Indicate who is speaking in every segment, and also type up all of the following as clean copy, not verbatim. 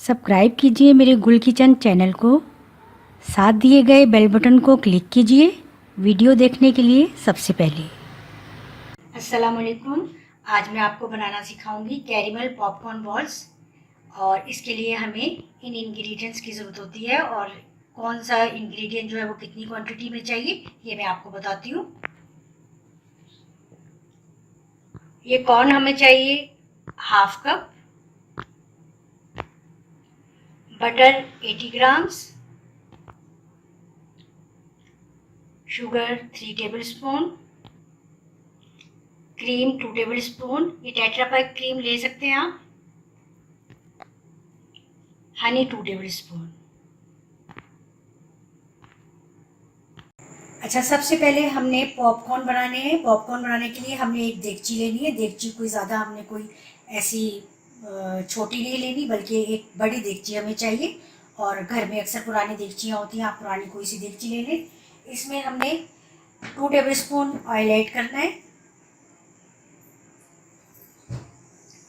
Speaker 1: Subscribe कीजिए मेरे गुल किचन चैनल को। साथ दिए गए बेल बटन को क्लिक कीजिए वीडियो देखने के लिए सबसे पहले। अस्सलाम वालेकुम। आज मैं आपको बनाना सिखाऊंगी कैरेमल पॉपकॉर्न बॉल्स। और इसके लिए हमें इन इंग्रेडिएंट्स की ज़रूरत होती है और कौन सा इंग्रेडिएंट जो है वो कितनी क्वांटिटी में चाहिए ये मैं आपको बताती हूँ। ये कॉर्न हमें चाहिए half cup, butter 80 grams, sugar 3 tablespoon, cream 2 tablespoon, ये टेट्रा पैक क्रीम ले सकते हैं आप, हनी 2 टेबलस्पून। अच्छा, सबसे पहले हमने पॉपकॉर्न बनाने हैं। पॉपकॉर्न बनाने के लिए हमने एक देगची लेनी है। देगची कोई ज़्यादा हमने कोई ऐसी छोटी नहीं लेनी, बल्कि एक बड़ी देगची हमें चाहिए। और घर में अक्सर पुरानी देगचियाँ होती हैं, आप पुरानी कोई सी देगची ले लें। इसमें हमने 2 टेबलस्पून ऑयल ऐड करना है।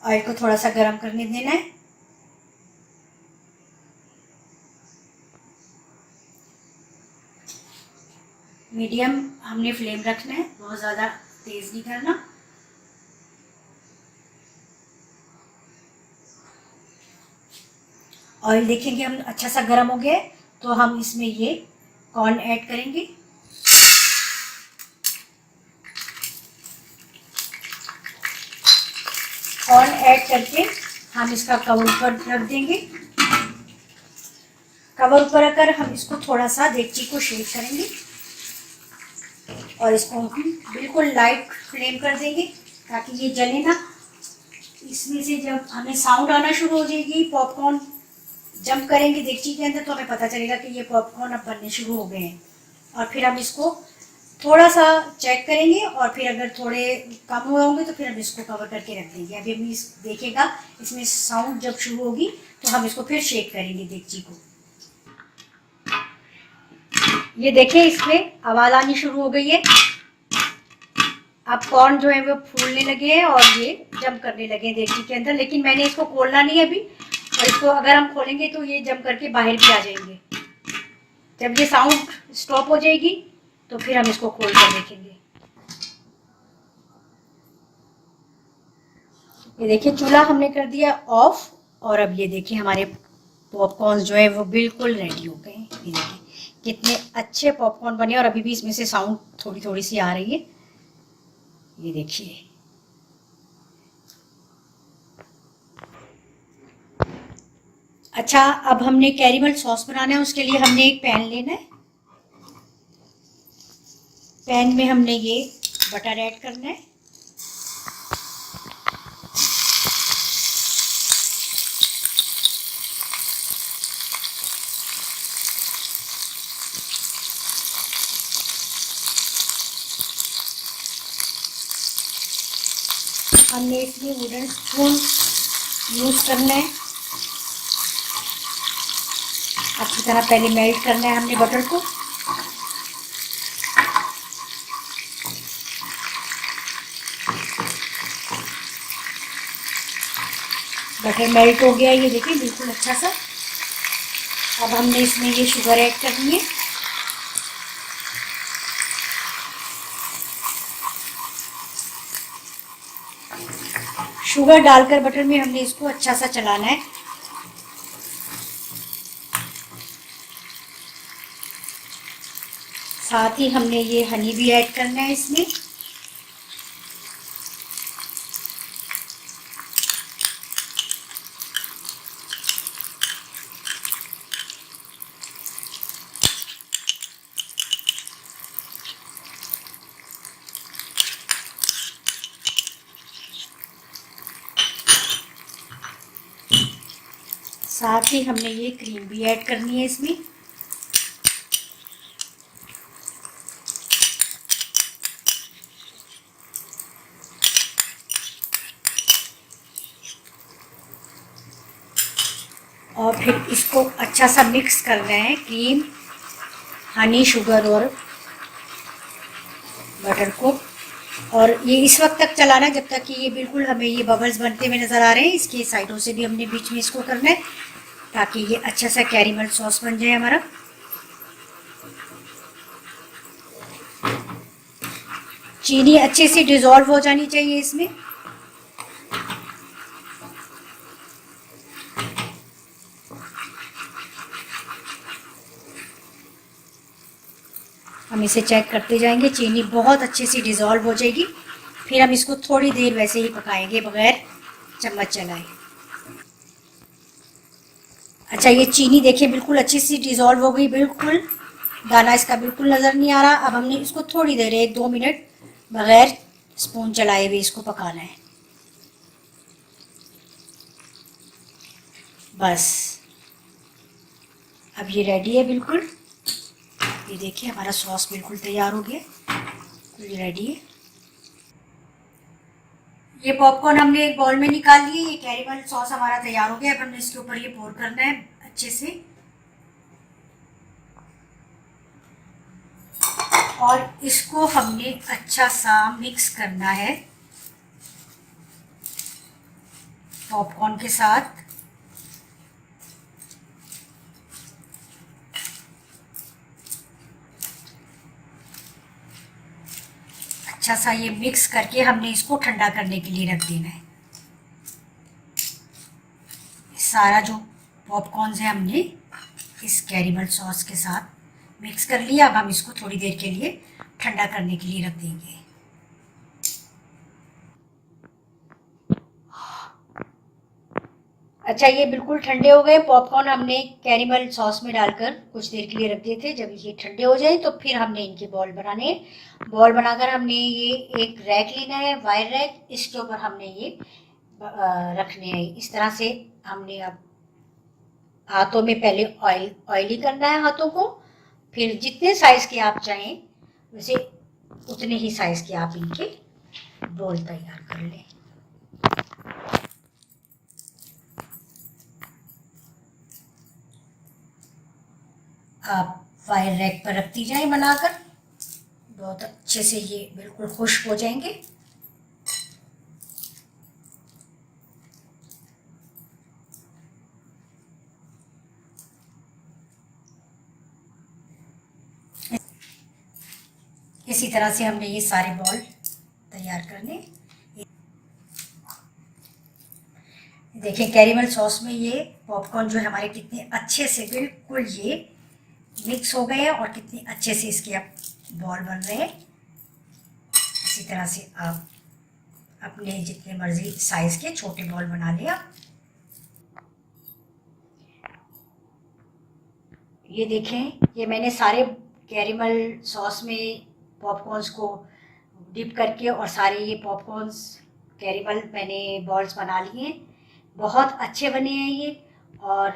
Speaker 1: ऑयल को थोड़ा सा गर्म करने देना है। मीडियम हमने फ्लेम रखना है, बहुत ज़्यादा तेज़ नहीं करना। ऑयल देखेंगे हम अच्छा सा गर्म हो गया है, तो हम इसमें ये कॉर्न ऐड करेंगे। कॉर्न ऐड करके हम इसका कवर ऊपर रख देंगे। कवर ऊपर रखकर हम इसको थोड़ा सा देगची को शेक करेंगे और इसको हम बिल्कुल लाइट फ्लेम कर देंगे ताकि ये जले ना। इसमें से जब हमें साउंड आना शुरू हो जाएगी, पॉपकॉर्न जंप करेंगे देगची के अंदर, तो हमें पता चलेगा कि ये पॉपकॉर्न अब बनने शुरू हो गए हैं। और फिर हम इसको थोड़ा सा चेक करेंगे और फिर अगर थोड़े कम हुए होंगे तो फिर हम इसको कवर करके रख देंगे। अभी हम देखेगा इसमें साउंड जब शुरू होगी तो हम इसको फिर शेक करेंगे देगची को। ये देखिए, इसमें आवाज आनी शुरू हो गई है। अब कॉर्न जो है वो फूलने लगे हैं और ये जंप करने लगे हैं देगची के अंदर। लेकिन मैंने इसको खोलना नहीं है अभी, और इसको अगर हम खोलेंगे तो ये जंप करके बाहर भी आ जाएंगे। जब ये साउंड स्टॉप हो जाएगी तो फिर हम इसको खोल कर देखेंगे। ये देखिए, चूल्हा हमने कर दिया ऑफ और अब ये देखिए हमारे पॉपकॉर्न जो है वो बिल्कुल रेडी हो गए। ये देखिए कितने अच्छे पॉपकॉर्न बने और अभी भी इसमें से साउंड थोड़ी थोड़ी सी आ रही है। ये देखिए, अच्छा, अब हमने कैरेमल सॉस बनाना है। उसके लिए हमने एक पैन लेना है। पैन में हमने ये बटर ऐड करना है। हमने इसमें वुडन स्पून यूज़ करना है। अच्छी तरह पहले मेल्ट करना है हमने बटर को। बटर मेल्ट हो गया, ये देखिए बिल्कुल अच्छा सा। अब हमने इसमें ये शुगर ऐड करनी है। शुगर डालकर बटर में हमने इसको अच्छा सा चलाना है। साथ ही हमने ये हनी भी ऐड करना है इसमें। साथ ही हमने ये क्रीम भी ऐड करनी है इसमें। और फिर इसको अच्छा सा मिक्स करना है, क्रीम, हनी, शुगर और बटर को। और ये इस वक्त तक चलाना है जब तक कि ये बिल्कुल हमें ये बबल्स बनते हुए नज़र आ रहे हैं। इसके साइडों से भी हमने बीच में इसको करना है। ताकि ये अच्छा सा कैरेमल सॉस बन जाए हमारा। चीनी अच्छे से डिज़ोल्व हो जानी चाहिए इसमें। हम इसे चेक करते जाएंगे, चीनी बहुत अच्छे से डिज़ोल्व हो जाएगी। फिर हम इसको थोड़ी देर वैसे ही पकाएंगे बगैर चम्मच चलाए। अच्छा, ये चीनी देखिए बिल्कुल अच्छी सी डिज़ोल्व हो गई, बिल्कुल दाना इसका बिल्कुल नज़र नहीं आ रहा। अब हमने इसको थोड़ी देर 1-2 मिनट बगैर स्पून चलाए हुए इसको पकाना है बस। अब ये रेडी है बिल्कुल। ये देखिए हमारा सॉस बिल्कुल तैयार हो गया, बिल्कुल रेडी है। ये पॉपकॉर्न हमने एक बाउल में निकाल लिए। ये कैरेमल सॉस हमारा तैयार हो गया। अब हमने इसके ऊपर ये पोर करना है अच्छे से, और इसको हमने अच्छा सा मिक्स करना है पॉपकॉर्न के साथ। अच्छा सा ये मिक्स करके हमने इसको ठंडा करने के लिए रख देना है। सारा जो पॉपकॉर्न है हमने इस कैरेमल सॉस के साथ मिक्स कर लिया। अब हम इसको थोड़ी देर के लिए ठंडा करने के लिए रख देंगे। अच्छा, ये बिल्कुल ठंडे हो गए पॉपकॉर्न। हमने कैरेमल सॉस में डालकर कुछ देर के लिए रख दिए थे। जब ये ठंडे हो जाए तो फिर हमने इनके बॉल बनाने हैं। बॉल बनाकर हमने ये एक रैक लेना है, वायर रैक। इसके ऊपर हमने ये रखने हैं इस तरह से। हमने अब हाथों में पहले ऑयली करना है हाथों को, फिर जितने साइज़ के आप चाहें वैसे उतने ही साइज़ के आप इनके बॉल तैयार कर लें। आप वायर रैक पर रखती जाएं बनाकर, बहुत अच्छे से ये बिल्कुल खुश्क हो जाएंगे। इसी तरह से हमने ये सारे बॉल तैयार करने। देखिए कैरेमल सॉस में ये पॉपकॉर्न जो है हमारे कितने अच्छे से बिल्कुल ये मिक्स हो गए हैं और कितने अच्छे से इसके अब बॉल बन रहे हैं। इसी तरह से आप अपने जितने मर्जी साइज के छोटे बॉल बना लिया। ये देखें, ये मैंने सारे कैरेमल सॉस में पॉपकॉर्न्स को डिप करके और सारे ये पॉपकॉर्न्स कैरेमल मैंने बॉल्स बना लिए हैं। बहुत अच्छे बने हैं ये, और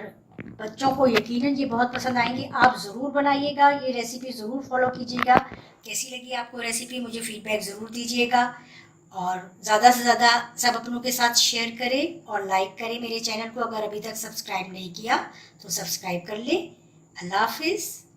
Speaker 1: बच्चों को यकीनन ये बहुत पसंद आएंगे। आप ज़रूर बनाइएगा, ये रेसिपी ज़रूर फॉलो कीजिएगा। कैसी लगी आपको रेसिपी, मुझे फीडबैक ज़रूर दीजिएगा, और ज़्यादा से ज़्यादा सब अपनों के साथ शेयर करें और लाइक करें। मेरे चैनल को अगर अभी तक सब्सक्राइब नहीं किया तो सब्सक्राइब कर लें। अल्लाह हाफिज़।